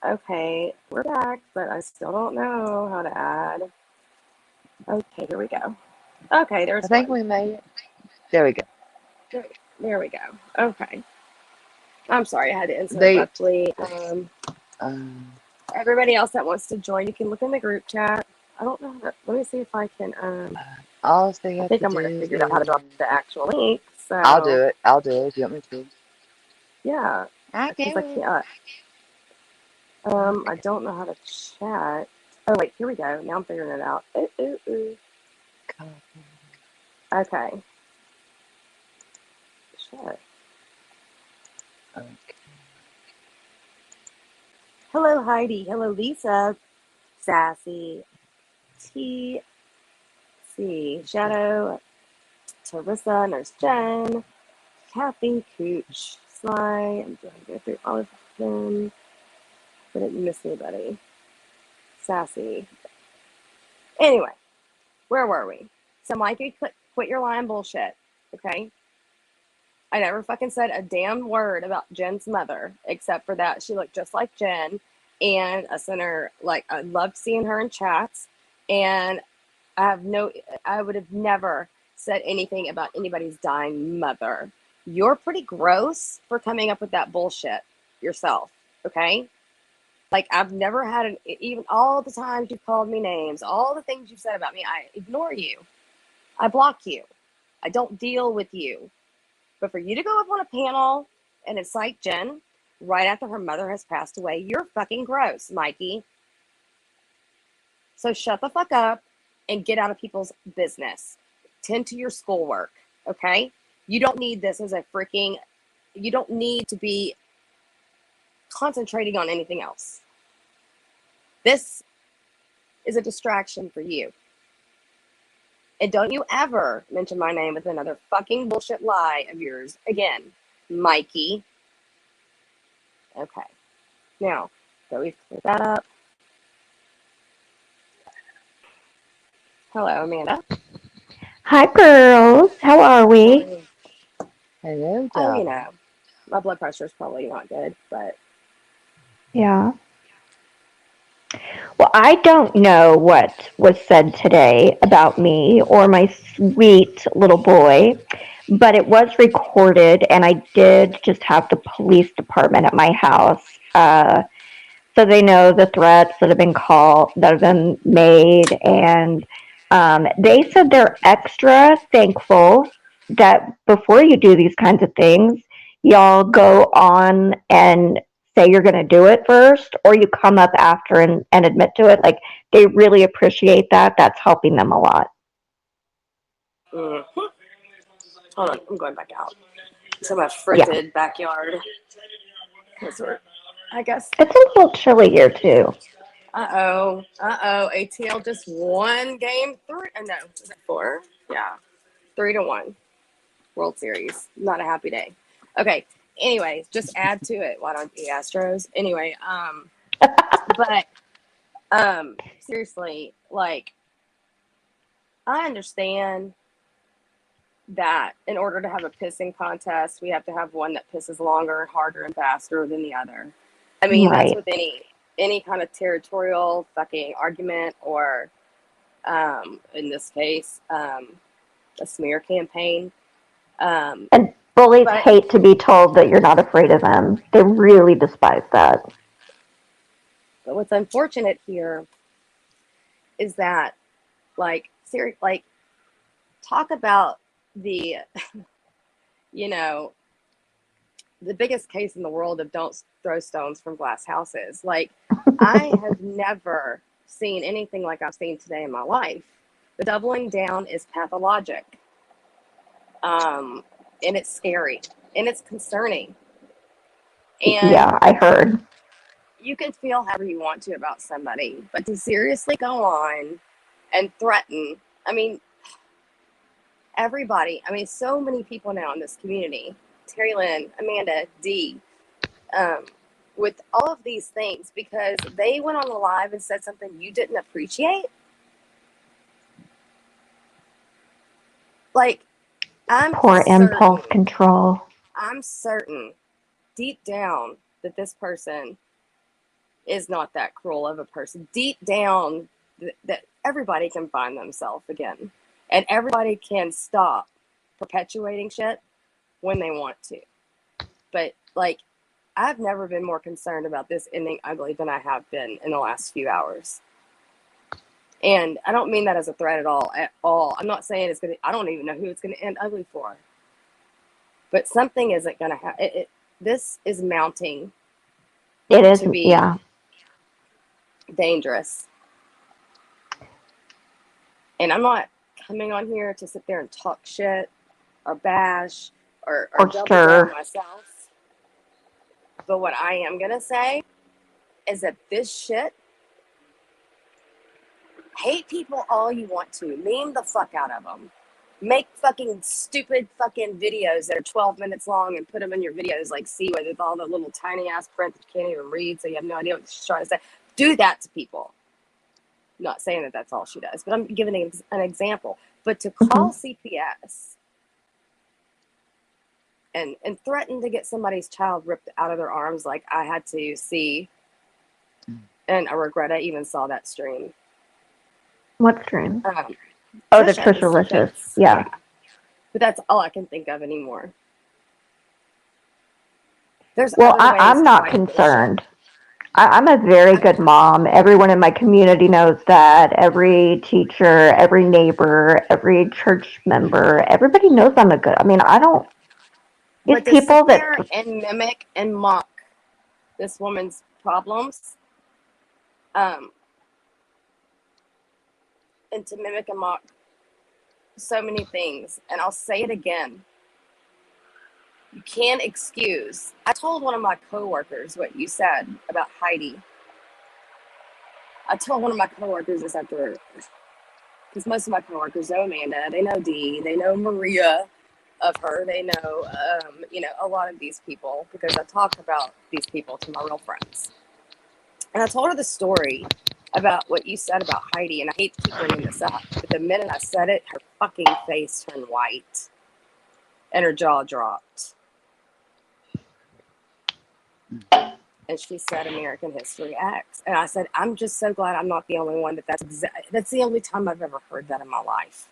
Okay, we're back, but I still don't know how to add. Okay, here we go. Okay, I there's think one. we made it. There we go. There, there we go. Okay. I'm sorry, I had to insert The abruptly. um, Everybody else that wants to join, you can look in the group chat. I don't know how to, let me see if I can, all they I have think to I'm going to do figure out how to is drop the actual link. I'll do So, it. I'll do it if you want me to. yeah, I because I can. can't, I don't know how to chat. Oh, wait, here we go. Now I'm figuring it out. Ooh, ooh, ooh. Copy. Okay. Shit. Okay. Hello, Heidi. Hello, Lisa. Sassy. TC. Shadow. Teresa. Nurse Jen. Kathy. Cooch. Sly. I'm trying to go through all of them. I didn't miss anybody. Sassy. Anyway, where were we? So, Mikey, quit your lying bullshit. Okay? I never fucking said a damn word about Jen's mother, except for that she looked just like Jen. And I sent her, like, I loved seeing her in chats. And I would have never said anything about anybody's dying mother. You're pretty gross for coming up with that bullshit yourself. Okay? Like, I've never had even all the times you've called me names, all the things you've said about me, I ignore you. I block you. I don't deal with you. But for you to go up on a panel and incite Jen right after her mother has passed away, you're fucking gross, Mikey. So shut the fuck up and get out of people's business. Tend to your schoolwork, okay? You don't need this as a freaking, you don't need to be concentrating on anything else. This is a distraction for you. And don't you ever mention my name with another fucking bullshit lie of yours again, Mikey. Okay. Now, so we've cleared that up. Hello, Amanda. Hi, girls. How are How are we? you? Hello, Oh, darling. my blood pressure is probably not good, but Yeah. Well, I don't know what was said today about me or my sweet little boy, but it was recorded, and I did just have the police department at my house. So they know the threats that have been called, that have been made, and they said they're extra thankful that before you do these kinds of things, y'all go on and say you're going to do it first, or you come up after and admit to it. Like, they really appreciate that. That's helping them a lot. mm. Hold on, I'm going back out to my Yeah. frigid backyard because I guess. It's a little chilly here, too. ATL just won game three. No, is it four? Yeah, 3-1. World Series. Not a happy day. Okay. Anyways, just add to it. Why don't you Astros? Anyway, but seriously, like, I understand that in order to have a pissing contest, we have to have one that pisses longer, harder, and faster than the other. I mean, that's Right. with any kind of territorial fucking argument or, in this case, a smear campaign. Um, And bullies but hate to be told that you're not afraid of them. They really despise that. but what's unfortunate here is that, like, like, talk about the, you know, the biggest case in the world of don't throw stones from glass houses. Like, I have never seen anything like I've seen today in my life. The doubling down is pathologic, and it's scary, and it's concerning. And Yeah, I heard. you can feel however you want to about somebody, but to seriously go on and threaten, I mean, everybody, I mean, so many people now in this community, Terry Lynn, Amanda, Dee, um, with all of these things because they went on the live and said something you didn't appreciate. Like, I'm Poor certain, impulse control. I'm certain deep down that this person is not that cruel of a person. Deep down, that everybody can find themselves again. And everybody can stop perpetuating shit when they want to. But, like, I've never been more concerned about this ending ugly than I have been in the last few hours. And I don't mean that as a threat at all. I'm not saying it's going to, I don't even know who it's going to end ugly for. But something isn't going to happen. This is mounting It is, to be yeah. dangerous. And I'm not coming on here to sit there and talk shit or bash or double down stir. myself. But what I am going to say is that this shit, hate people all you want to. Meme the fuck out of them. Make fucking stupid fucking videos that are 12 minutes long and put them in your videos like see with all the little tiny ass print that you can't even read, so you have no idea what she's trying to say. Do that to people. I'm not saying that that's all she does, but I'm giving an example. But to call CPS and threaten to get somebody's child ripped out of their arms like I had to see, and I regret I even saw that stream. What stream? The Trisha-licious. Yeah. But that's all I can think of anymore. Well, I'm not concerned. I'm a very good mom. Everyone in my community knows that. Every teacher, every neighbor, every church member, everybody knows I'm a good. I mean, I don't. These But to people sit there that and mimic and mock this woman's problems, and to mimic and mock so many things, and I'll say it again. You can't excuse. I told one of my coworkers what you said about Heidi. I told one of my coworkers this after, because most of my coworkers know Amanda, they know Dee, they know Maria of her, they know, a lot of these people, because I talk about these people to my real friends. And I told her the story about what you said about Heidi, and I hate to keep bringing this up, but the minute I said it, her fucking face turned white, and her jaw dropped. And she said American History X. And I said, I'm just so glad I'm not the only one that's the only time I've ever heard that in my life.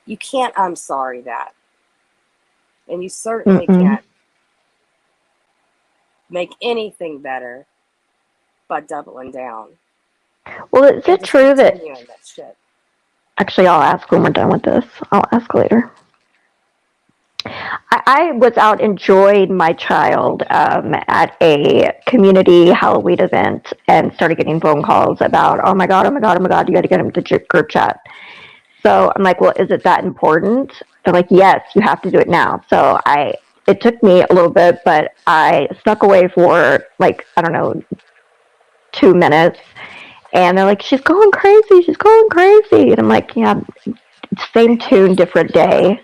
You can't, I'm sorry that. And you certainly can't make anything better by doubling down. Well, is it true that shit. Actually, I'll ask when we're done with this. I'll ask later. I was out enjoying my child at a community Halloween event and started getting phone calls about, oh my God, you got to get him to group chat. So I'm like, well, is it that important? They're like, yes, you have to do it now. So it took me a little bit, but I snuck away for 2 minutes. And they're like, she's going crazy. And I'm like, yeah, same tune, different day.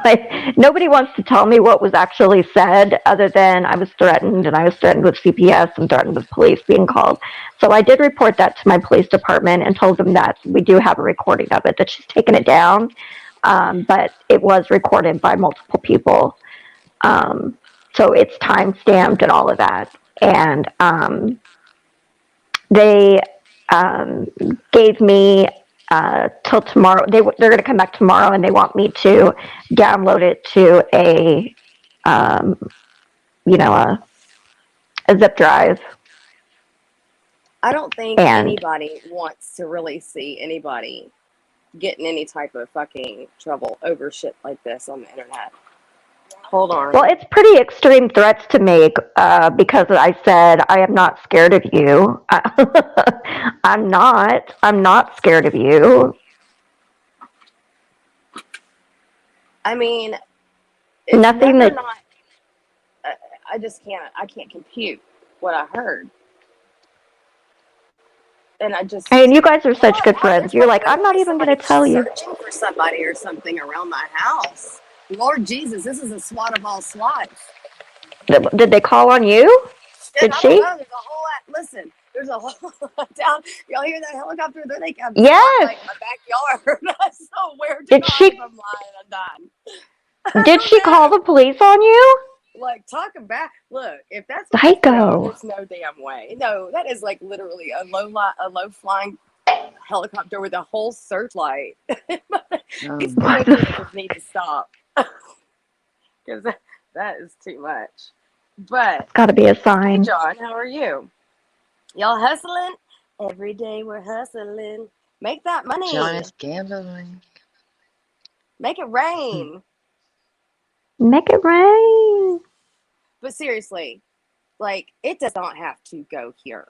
Like, nobody wants to tell me what was actually said other than I was threatened, and I was threatened with CPS and threatened with police being called. So I did report that to my police department and told them that we do have a recording of it, that she's taken it down, but it was recorded by multiple people. So it's time-stamped and all of that. And they gave me till tomorrow. They're going to come back tomorrow, and they want me to download it to a zip drive. I don't think anybody wants to really see anybody getting any type of fucking trouble over shit like this on the internet. Hold on. Well, it's pretty extreme threats to make because I said I am not scared of you. I'm not scared of you. I mean, nothing that. I just can't. I can't compute what I heard. And I just. And you guys are such good friends. You're like, I'm not even going to tell you. Searching for somebody or something around my house. Lord Jesus, this is a SWAT of all SWATs. Did they call on you? Did she? There's a whole lot. Listen, there's a whole lot down. Y'all hear that helicopter? There they come. Yes. Like my backyard. That's so weird. Did she? I'm lying. I'm done. Did she call the police on you? Like, talk about, look, if that's what you put on, Psycho. there's no damn way. No, that is like literally a low flying helicopter with a whole searchlight. These my. What the pictures need to stop because that is too much. But, It's got to be a hey, sign. John, how are you? Y'all hustling? Every day we're hustling. Make that John money. is gambling. Make it rain. Make it rain. But seriously, like, it does not have to go here.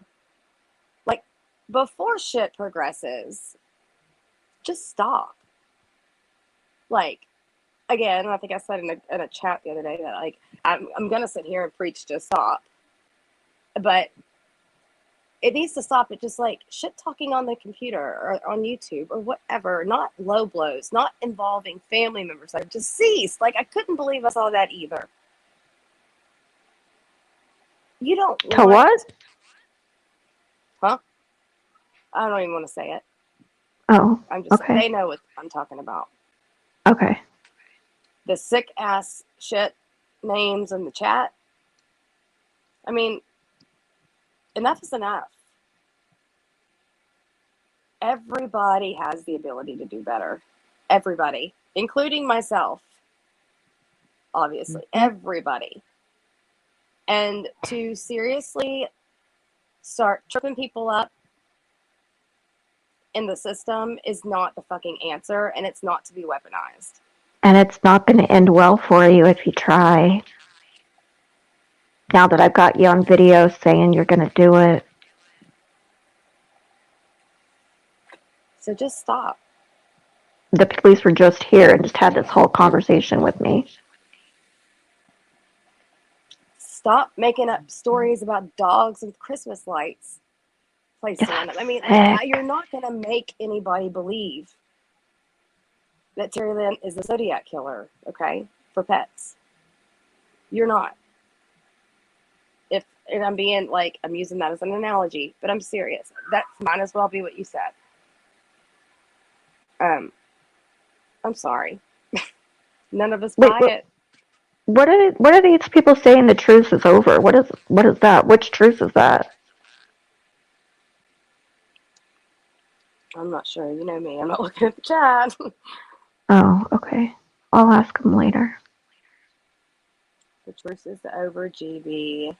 Like, before shit progresses, just stop. Like, again, I think I said in a chat the other day that, like, I'm going to sit here and preach just stop. But it needs to stop at just, like, shit talking on the computer or on YouTube or whatever. Not low blows, not involving family members. Like, just cease. Like, I couldn't believe I saw that either. You don't To want, what? huh? I don't even want to say it. Oh, I'm just, okay. they know what I'm talking about. Okay. The sick ass shit names in the chat. I mean, enough is enough. Everybody has the ability to do better. Everybody, including myself, obviously. Everybody. And to seriously start tripping people up in the system is not the fucking answer, and it's not to be weaponized. And it's not going to end well for you if you try. Now that I've got you on video saying you're going to do it. So just stop. The police were just here and just had this whole conversation with me. Stop making up stories about dogs with Christmas lights placed around them. I mean, you're not going to make anybody believe that Terry Lynn is the Zodiac killer, okay, for pets. You're not. And I'm being, like, I'm using that as an analogy, but I'm serious. That might as well be what you said. I'm sorry. None of us buy it. What are these people saying the truce is over? What is that? Which truce is that? I'm not sure. You know me. I'm not looking at the chat. Oh, okay. I'll ask them later. The truce is over. GB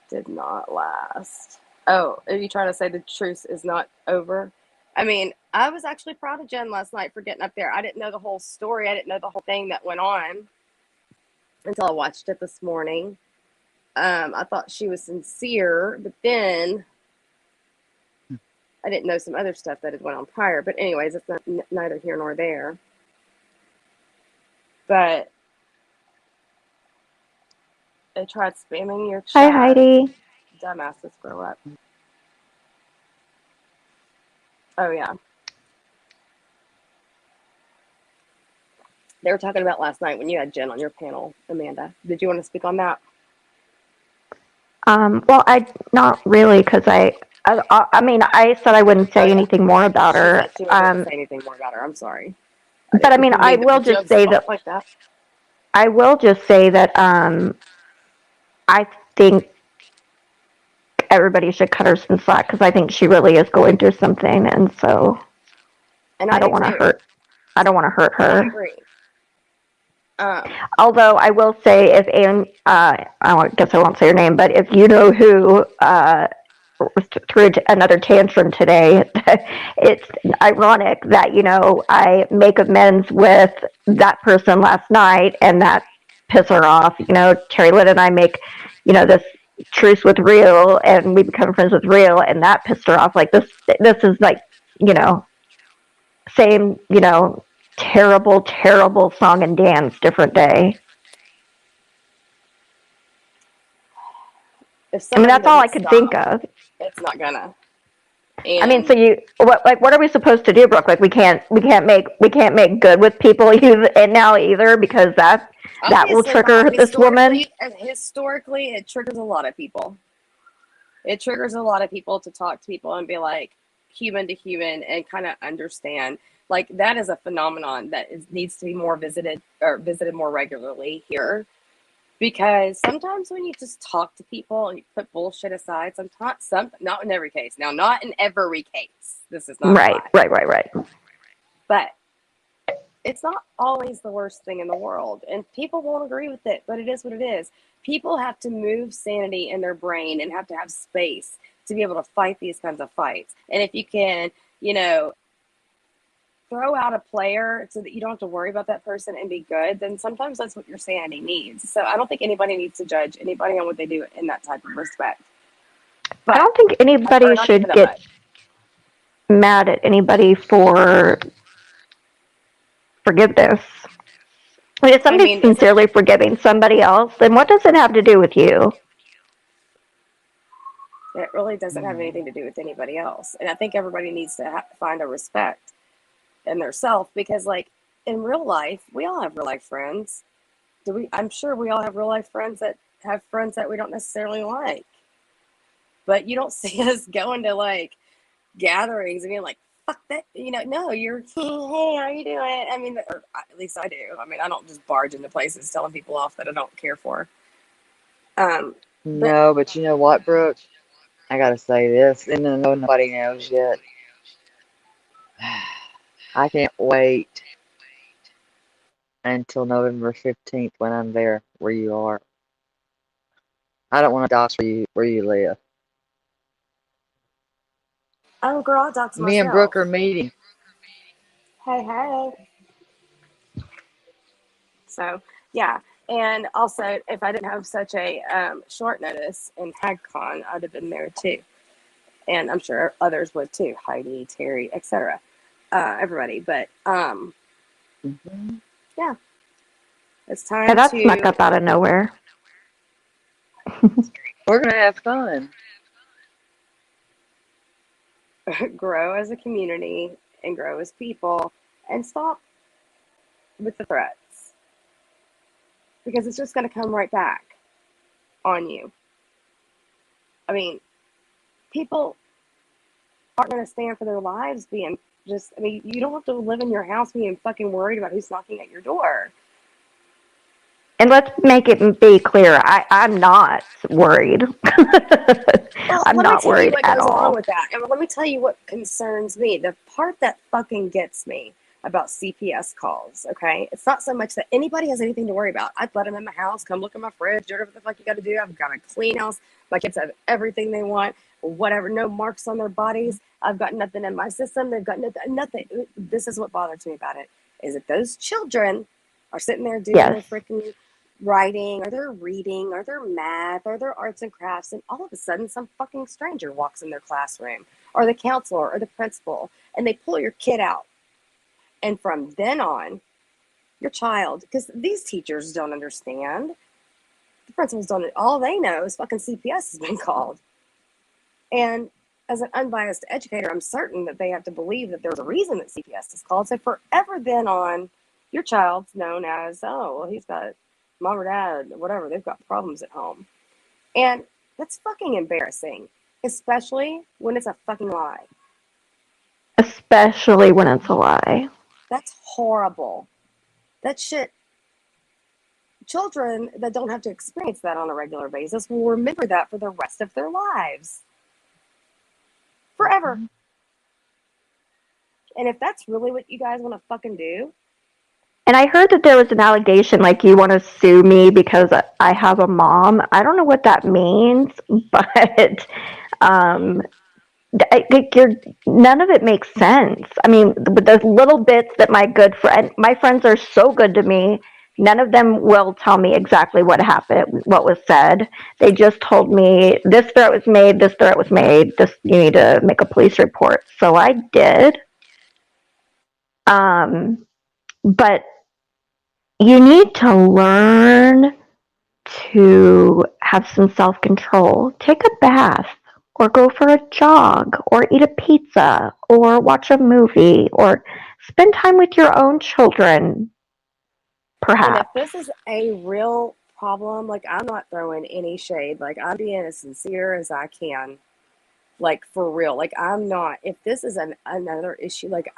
did not last. Oh, are you trying to say the truce is not over? I mean, I was actually proud of Jen last night for getting up there. I didn't know the whole story. I didn't know the whole thing that went on until I watched it this morning. I thought she was sincere, but then I didn't know some other stuff that had went on prior. But anyways, it's not, neither here nor there. But they tried spamming your chat. Hi, Heidi. Dumbasses, grow up. Oh, yeah. They were talking about last night when you had Jen on your panel, Amanda. Did you want to speak on that? Well, not really, because I mean, I said I wouldn't say anything more about She her. said she wasn't going to say anything more about her. I'm sorry. But I mean, I Mean to will put you just on say spot that like that. I will just say that I think everybody should cut her some slack because I think she really is going through something, and so And I don't want to hurt. I don't want to hurt I her. agree. Although I will say, if I guess I won't say her name, but if you know who threw another tantrum today, it's ironic that I make amends with that person last night, and that piss her off. Terry Lynn and I make this truce with Real, and we become friends with Real, and that pissed her off. Like this is like same terrible song and dance, different day. I mean, that's all I could think of. It's not gonna. I mean, so what are we supposed to do, Brooke? Like we can't make good with people and now either, because that will trigger this woman. Historically, it triggers a lot of people. It triggers a lot of people to talk to people and be like human to human and kind of understand. Like, that is a phenomenon that needs to be more visited more regularly here. Because sometimes when you just talk to people and you put bullshit aside, sometimes, not in every case. Now, not in every case. This is not a Right, lie. right. But it's not always the worst thing in the world. And people won't agree with it, but it is what it is. People have to move sanity in their brain and have to have space to be able to fight these kinds of fights. And if you can, you know, throw out a player so that you don't have to worry about that person and be good, then sometimes that's what your sanity needs. So I don't think anybody needs to judge anybody on what they do in that type of respect. I But don't think I try anybody not to give should that get much. mad at anybody for forgiveness. I mean, if I somebody's mean, is it? sincerely forgiving somebody else, then what does it have to do with you? It really doesn't have anything to do with anybody else. And I think everybody needs to find a respect in their self because, like, in real life, we all have real life friends. Do we? I'm sure we all have real life friends that have friends that we don't necessarily like. But you don't see us going to like gatherings and being like, fuck that, no, you're, hey, how you doing? I mean, or at least I do. I mean, I don't just barge into places telling people off that I don't care for. But No, but you know what, Brooke? I gotta say this, and I know nobody knows yet. I can't wait until November 15th when I'm there where you are. I don't want to dox where you live. oh, girl, I'll talk to Me and myself. Brooke are meeting. Hey, hey. So, yeah. And also, if I didn't have such a short notice in HagCon, I'd have been there too. And I'm sure others would too, Heidi, Terry, etc. Everybody. But Hmm. yeah, it's Yeah, time that snuck to up out of nowhere. We're gonna have fun. grow as a community and grow as people and stop with the threats because it's just going to come right back on you. I mean, people aren't going to stand for their lives being just, I mean, you don't have to live in your house being fucking worried about who's knocking at your door. And let's make it be clear, I'm not worried. Well, I'm let me not tell you worried what at goes along all. with that. And let me tell you what concerns me. The part that fucking gets me about CPS calls, okay? It's not so much that anybody has anything to worry about. I'd let them in my house, come look at my fridge, do whatever the fuck you got to do. I've got a clean house. My kids have everything they want, whatever, no marks on their bodies. I've got nothing in my system. They've got nothing. This is what bothers me about it, is that those children are sitting there doing their Yes. freaking writing or their reading or their math or their arts and crafts, and all of a sudden some fucking stranger walks in their classroom or the counselor or the principal and they pull your kid out, and from then on your child, because these teachers don't understand, the principals don't, all they know is fucking CPS has been called. And as an unbiased educator, I'm certain that they have to believe that there's a reason that CPS is called. So forever then on, your child's known as, oh, well, he's got mom or dad, whatever, they've got problems at home. And that's fucking embarrassing, especially when it's a fucking lie. Especially when it's a lie. That's horrible. That shit, children that don't have to experience that on a regular basis will remember that for the rest of their lives. Forever. And if that's really what you guys want to fucking do, And I heard that there was an allegation like you want to sue me because I have a mom. I don't know what that means, but um, none of it makes sense. I mean, the little bits that my friends are so good to me. None of them will tell me exactly what happened, what was said. They just told me this threat was made, this threat was made. This you need to make a police report. So I did. But you need to learn to have some self control. Take a bath, or go for a jog, or eat a pizza, or watch a movie, or spend time with your own children, and if perhaps. this is a real problem, like I'm not throwing any shade, like I'm being as sincere as I can, like for real. Like I'm not, if this is another issue, like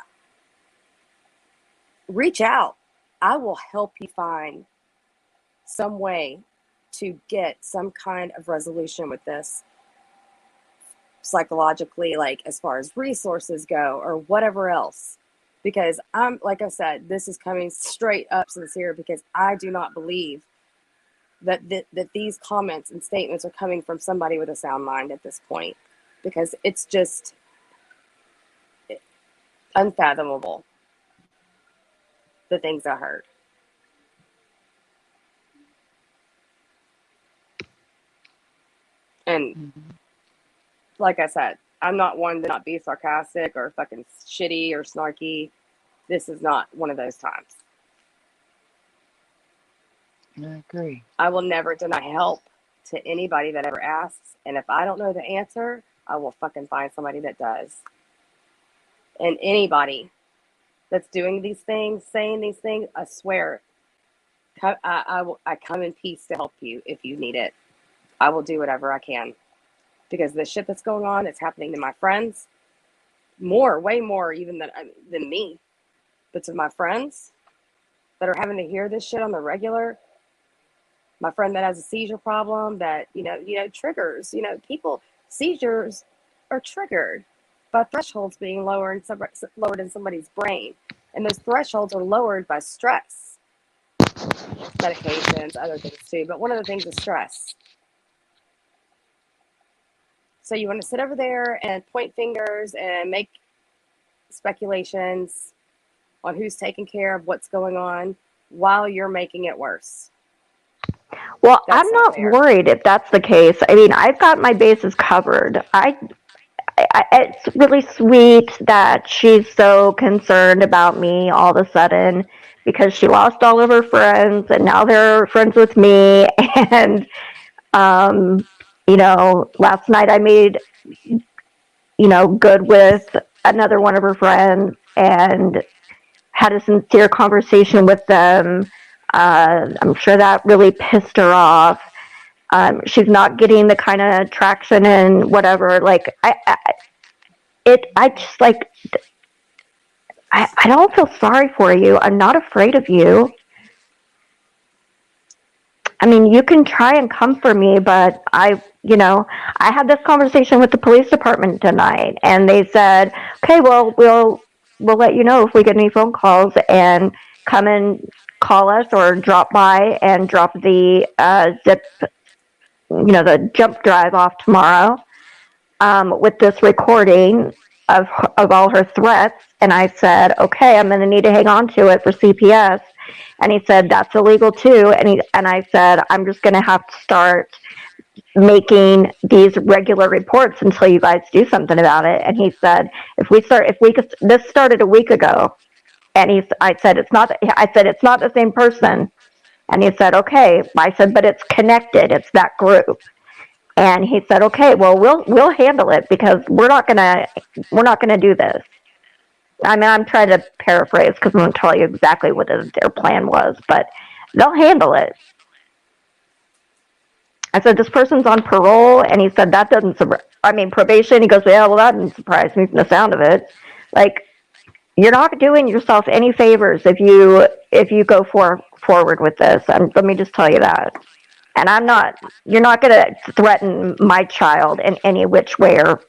reach out. I will help you find some way. to get some kind of resolution with this psychologically, like as far as resources go or whatever else. Because I'm, like I said, this is coming straight up sincere because I do not believe that these comments and statements are coming from somebody with a sound mind at this point, because it's just unfathomable, the things I heard. And like I said, I'm not one to not be sarcastic or fucking shitty or snarky. This is not one of those times. I agree. I will never deny help to anybody that ever asks. And if I don't know the answer, I will fucking find somebody that does. And anybody that's doing these things, saying these things, I swear, I come in peace to help you if you need it. I will do whatever I can. Because the shit that's going on, it's happening to my friends. More, way more even than me. But to my friends that are having to hear this shit on the regular, my friend that has a seizure problem, that triggers, people, seizures are triggered by thresholds being lowered in somebody's brain, and those thresholds are lowered by stress, medications, other things too, but one of the things is stress. So you want to sit over there and point fingers and make speculations on who's taking care of what's going on while you're making it worse. Well, That's I'm not not fair. worried if that's the case. I mean, I've got my bases covered. It's really sweet that she's so concerned about me all of a sudden because she lost all of her friends and now they're friends with me. And, last night I made, good with another one of her friends and had a sincere conversation with them. I'm sure that really pissed her off. She's not getting the kind of traction and whatever. Like I just like I don't feel sorry for you. I'm not afraid of you. I mean, you can try and come for me, but I had this conversation with the police department tonight, and they said, "Okay, well, we'll let you know if we get any phone calls, and come and call us or drop by and drop the zip, the jump drive off tomorrow with this recording of all her threats." And I said, "Okay, I'm going to need to hang on to it for CPS." And he said, "That's illegal too." And I said, "I'm just going to have to start making these regular reports until you guys do something about it." And he said, this started a week ago." And I said, "It's not." I said, "It's not the same person." And he said, "Okay." I said, "But it's connected. It's that group." And he said, "Okay, well, we'll handle it because we're not gonna do this." I mean, I'm trying to paraphrase because I'm going to tell you exactly what their plan was, but they'll handle it. I said, "This person's on parole," and he said, "That doesn't probation." He goes, "Yeah, well, that didn't surprise me from the sound of it." Like, you're not doing yourself any favors if you go forward with this. Let me just tell you that. And you're not going to threaten my child in any which way or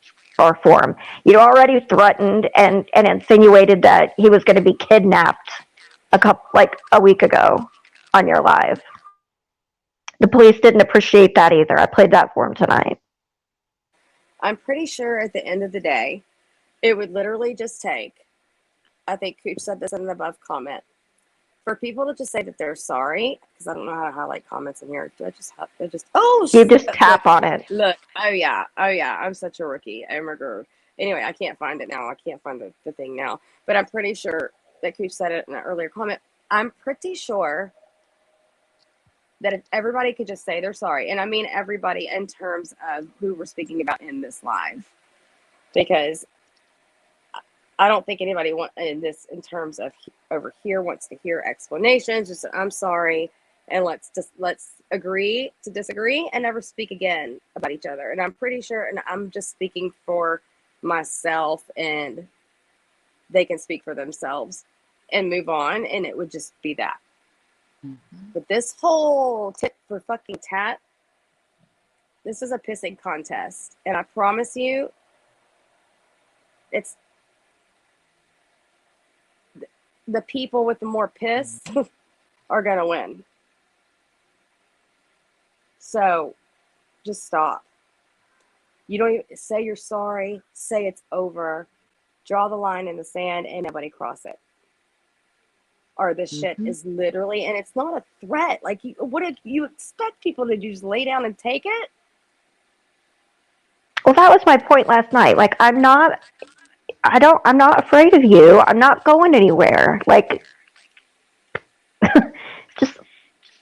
form. You already threatened and insinuated that he was going to be kidnapped a week ago on your live. The police didn't appreciate that either. I played that for him tonight. I'm pretty sure at the end of the day, it would literally just take, I think Cooch said this in an above comment, for people to just say that they're sorry, because I don't know how to highlight comments in here. Do I just have to You just tap on it. Look, oh yeah, I'm such a rookie. I'm a girl. Anyway, I can't find it now. I can't find the thing now. But I'm pretty sure that Cooch said it in an earlier comment. I'm pretty sure that if everybody could just say they're sorry, and I mean everybody in terms of who we're speaking about in this live, because I don't think anybody in terms of over here wants to hear explanations. Just I'm sorry, and let's agree to disagree and never speak again about each other. And I'm pretty sure, and I'm just speaking for myself, and they can speak for themselves and move on, and it would just be that. Mhm. But this whole tit for fucking tat, this is a pissing contest. And I promise you, it's the people with the more piss Mhm. are going to win. So just stop. You don't even say you're sorry, say it's over, draw the line in the sand, and nobody cross it. Or this shit Mhm. is literally, and it's not a threat. Like, what did you expect people to do? Just lay down and take it? Well, that was my point last night. Like, I'm not afraid of you. I'm not going anywhere. Like, just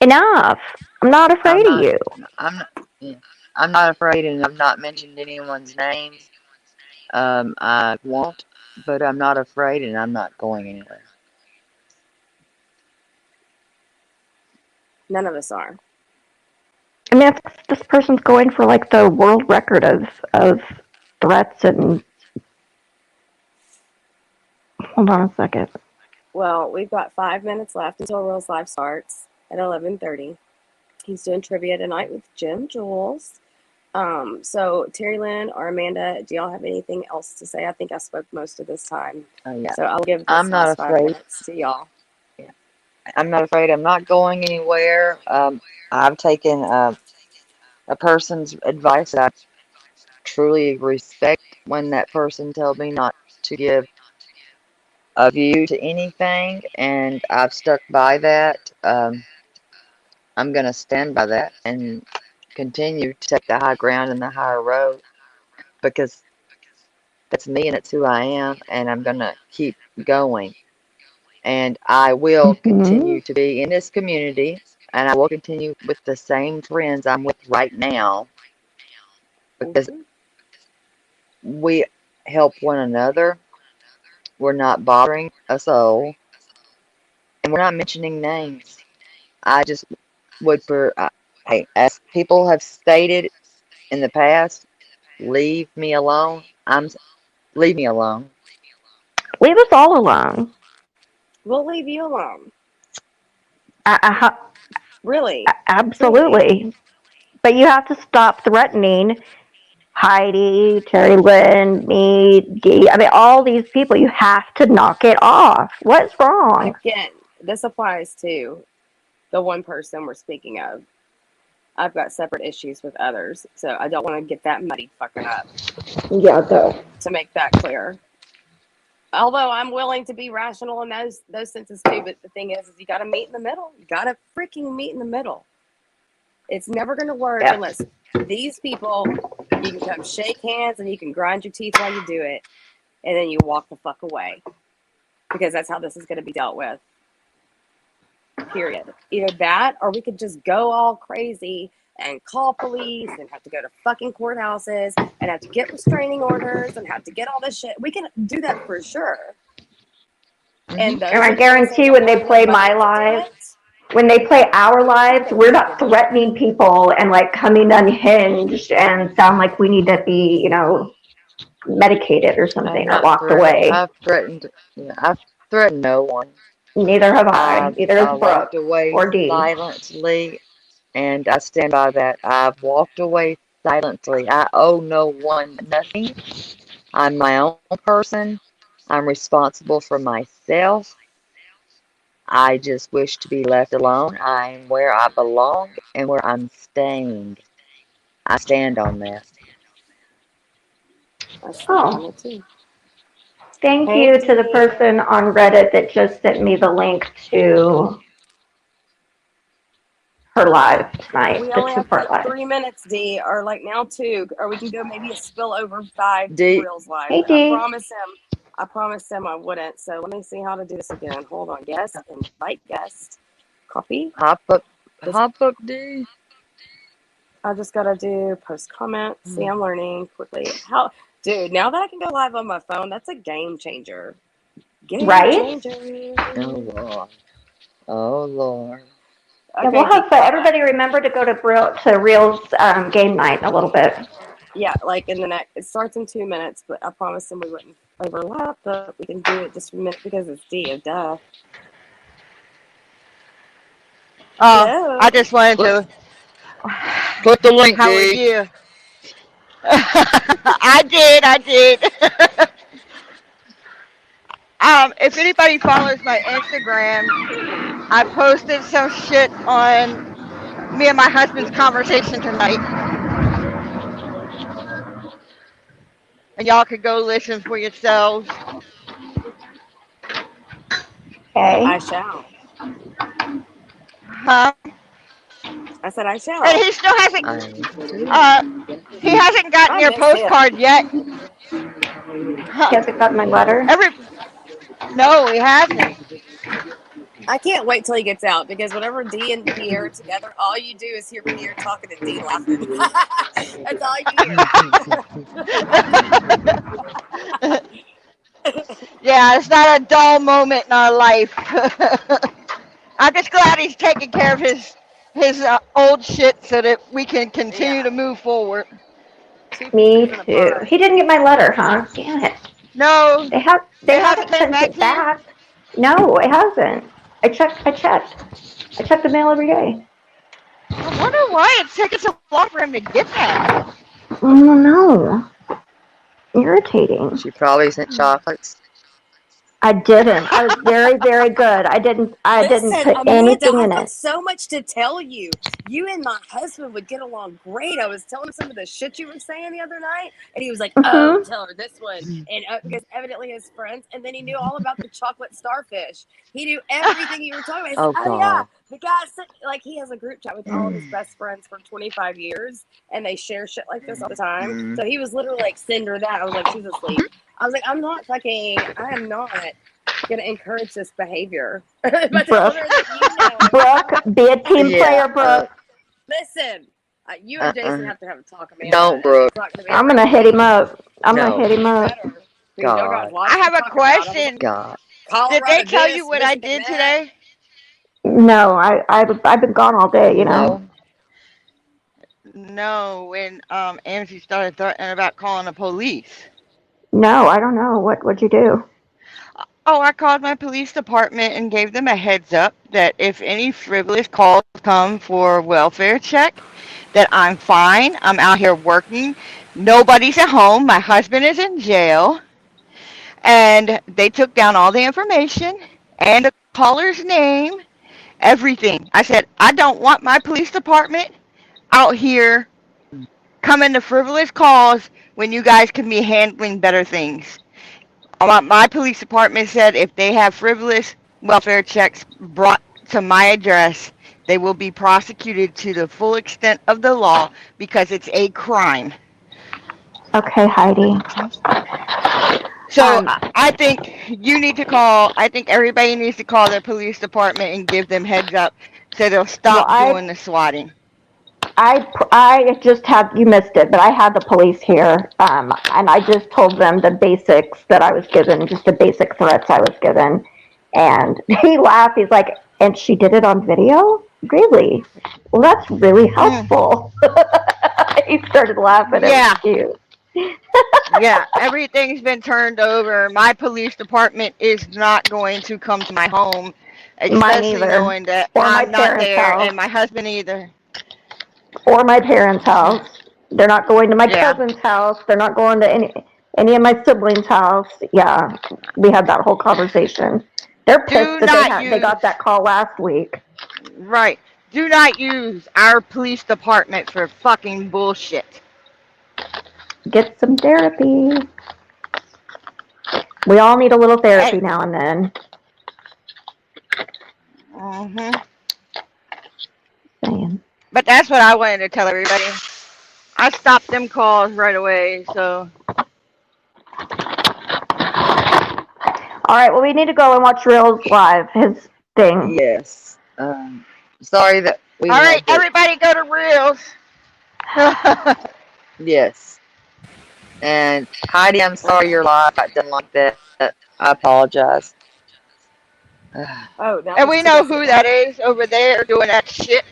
enough. I'm not I'm afraid of not. you. I'm not. Yeah. I'm not afraid, and I've not mentioned anyone's names. I won't, but I'm not afraid, and I'm not going anywhere. None of us are. I mean, if this person's going for like the world record of threats and hold on a second. Well, we've got 5 minutes left until Reels Live starts at 11:30. He's doing trivia tonight with Jim Jules. So Terry Lynn or Amanda, do y'all have anything else to say? I think I spoke most of this time. Yeah. So I'll give I'm this not last five afraid. minutes to y'all. Yeah. I'm not afraid. I'm not going anywhere. I've taken a person's advice. I truly respect when that person tells me not to give a view to anything, and I've stuck by that. I'm going to stand by that and continue to take the high ground and the higher road because that's me and it's who I am, and I'm going to keep going. And I will Hmm. continue to be in this community, and I will continue with the same friends I'm with right now because Mm-hmm. we help one another. We're not bothering a soul, and we're not mentioning names. I just would hey, as people have stated in the past, leave me alone. Leave me alone. Leave us all alone. We'll leave you alone. I, Really, truly. absolutely. But you have to stop threatening Heidi, Terry Lynn, me, Dee. I mean, all these people. You have to knock it off. What's wrong? Again, this applies to the one person we're speaking of. I've got separate issues with others, so I don't want to get that muddied fucking up, Yeah, though. to make that clear. Although I'm willing to be rational in those senses too, but the thing is you got to meet in the middle. You got to freaking meet in the middle. It's never going to work Yep. unless these people, you can come shake hands and you can grind your teeth while you do it, and then you walk the fuck away because that's how this is going to be dealt with. Period. Either that, or we could just go all crazy and call police and have to go to fucking courthouses and have to get restraining orders and have to get all this shit. We can do that for sure. Hmm. And And those I are the ones that guarantee don't when they have the play my money to do live, it. when they play our Guarantee lives, they we're won't not give a shit. threatening people and like coming unhinged and sound like we need to be, medicated or I've something or not locked threatened. away. I've threatened. Yeah, I've threatened no one. Neither have I. I've Neither has walked Brooke away or Dee. silently, and I stand by that. I've walked away silently. I owe no one nothing. I'm my own person. I'm responsible for myself. I just wish to be left alone. I'm where I belong and where I'm staying. I stand on that. I stand on Oh, it too. thank Hey, you to the Dee. person on Reddit that just sent me the link to her live tonight, We the only have two-part like live. 3 minutes, D, or like now two, or we can go maybe a spill over five D, reels live. Hey, But I Dee. promise him, I wouldn't. So let me see how to do this again. Hold on, guest, invite guest, copy. hop up, This hop up, D. I just gotta do post comment. See, I'm learning quickly. How, dude? Now that I can go live on my phone, that's a game changer. Game Right? changer. Oh Lord, oh Lord. Yeah, we'll Okay, D, have call back. everybody remember to go to Reel's game night in a little bit. Yeah, like in the next, it starts in 2 minutes, but I promised him we wouldn't overlap, but we can do it just for a minute because it's D, duh. Hello. I just wanted Put to. put the link, How are D. you? I did. I did. If anybody follows my Instagram, I posted some shit on me and my husband's conversation tonight, and y'all could go listen for yourselves. Okay. I shall. Huh? I said I And shall. he still hasn't. I need to. Uh, he hasn't gotten I your miss him. postcard yet. He Huh? hasn't got my letter. Every No, he hasn't. I can't wait till he gets out because whenever D and Pierre are together, all you do is hear Pierre talking and D laughing. That's all you hear. Yeah, it's not a dull moment in our life. I'm just glad he's taking care of his old shit so that we can continue Yeah, to move forward. two peas Me in a too. pod. He didn't get my letter, huh? Damn it. No, They it hasn't haven't came sent back it to you. back. No, it hasn't. I checked the mail every day. I wonder why it's taking so long for him to get that. Oh no. Irritating. She probably sent chocolates. I didn't. I was very, very good. I didn't Listen, put Amanda, anything I've in got it. so much to tell you. You and my husband would get along great. I was telling him some of the shit you were saying the other night, and he was like, "Oh, Hmm. tell her this one," and because evidently his friends, and then he knew all about the chocolate starfish. He knew everything you were talking about. He said, Oh "Oh yeah, God. the guy said like he has a group chat with all of his best friends for 25 years, and they share shit like this all the time." So he was literally like, "Send her that." I was like, "She's asleep." I was like, I am not gonna encourage this behavior. But tell Brooke, her that you know. Brooke, be a team Yeah. player, Brooke. Listen, you and Jason Uh-uh. have to have a talk, Amanda, Don't, and Brooke. it's not gonna be I'm around gonna hit me. him up. I'm gonna No. hit him You up. better, because y'all got God. I lots to have a talk about. I was like, question. God. Did they Colorado tell you this, what I Michigan did that. today? No, I've been gone all day. You know. No. No, when Angie started threatening about calling the police. No, I don't know. What'd you do? Oh, I called my police department and gave them a heads up that if any frivolous calls come for welfare check, that I'm fine. I'm out here working. Nobody's at home. My husband is in jail. And they took down all the information and the caller's name, everything. I said, I don't want my police department out here coming to frivolous calls when you guys can be handling better things. My police department said if they have frivolous welfare checks brought to my address, they will be prosecuted to the full extent of the law because it's a crime. Okay, Heidi. So Um, I think you need to call. I think everybody needs to call their police department and give them heads up so they'll well, stop doing the swatting. I just had you missed it, but I had the police here, and I just told them the basics that I was given, just the basic threats I was given, and he laughed. He's like, "And she did it on video? Really? Well, that's really Mm, helpful." He started laughing. It was yeah, cute. yeah. Everything's been turned over. My police department is not going to come to my home, Mine especially either, knowing that or my I'm not parents' there house, and my husband either. or my parents' house. They're not going to my Yeah. cousin's house. They're not going to any of my siblings' house. Yeah, we had that whole conversation. They're pissed Do that not they use, got that call last week. right. Do not use our police department for fucking bullshit. Get some therapy. We all need a little And, therapy now and then. hmm Saying. But that's what I wanted to tell everybody. I stopped them calls right away, so. All right, well, we need to go and watch Reels live. His thing. Yes. Sorry that we All right, had to. everybody go to Reels. Yes. And Heidi, I'm sorry your live got done like that. I apologize. Oh, that And was we too know bad. who that is over there doing that shit.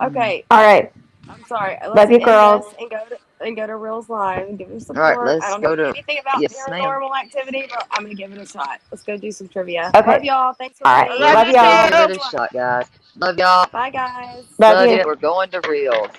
Okay, All right, I'm sorry. Let's love you, end girls. this and go to and go to Reels Live and give it All right, support. I let's don't know go to. anything about Yes, ma'am. paranormal activity, but I'm gonna give it a shot. Let's go do some trivia. Love Okay. y'all. Thanks for All letting right. me I in. love Love you Let's Have go a y'all. give it good a too. one. shot, guys. Love y'all. Bye, guys. Love Love you. you. We're going to Reels.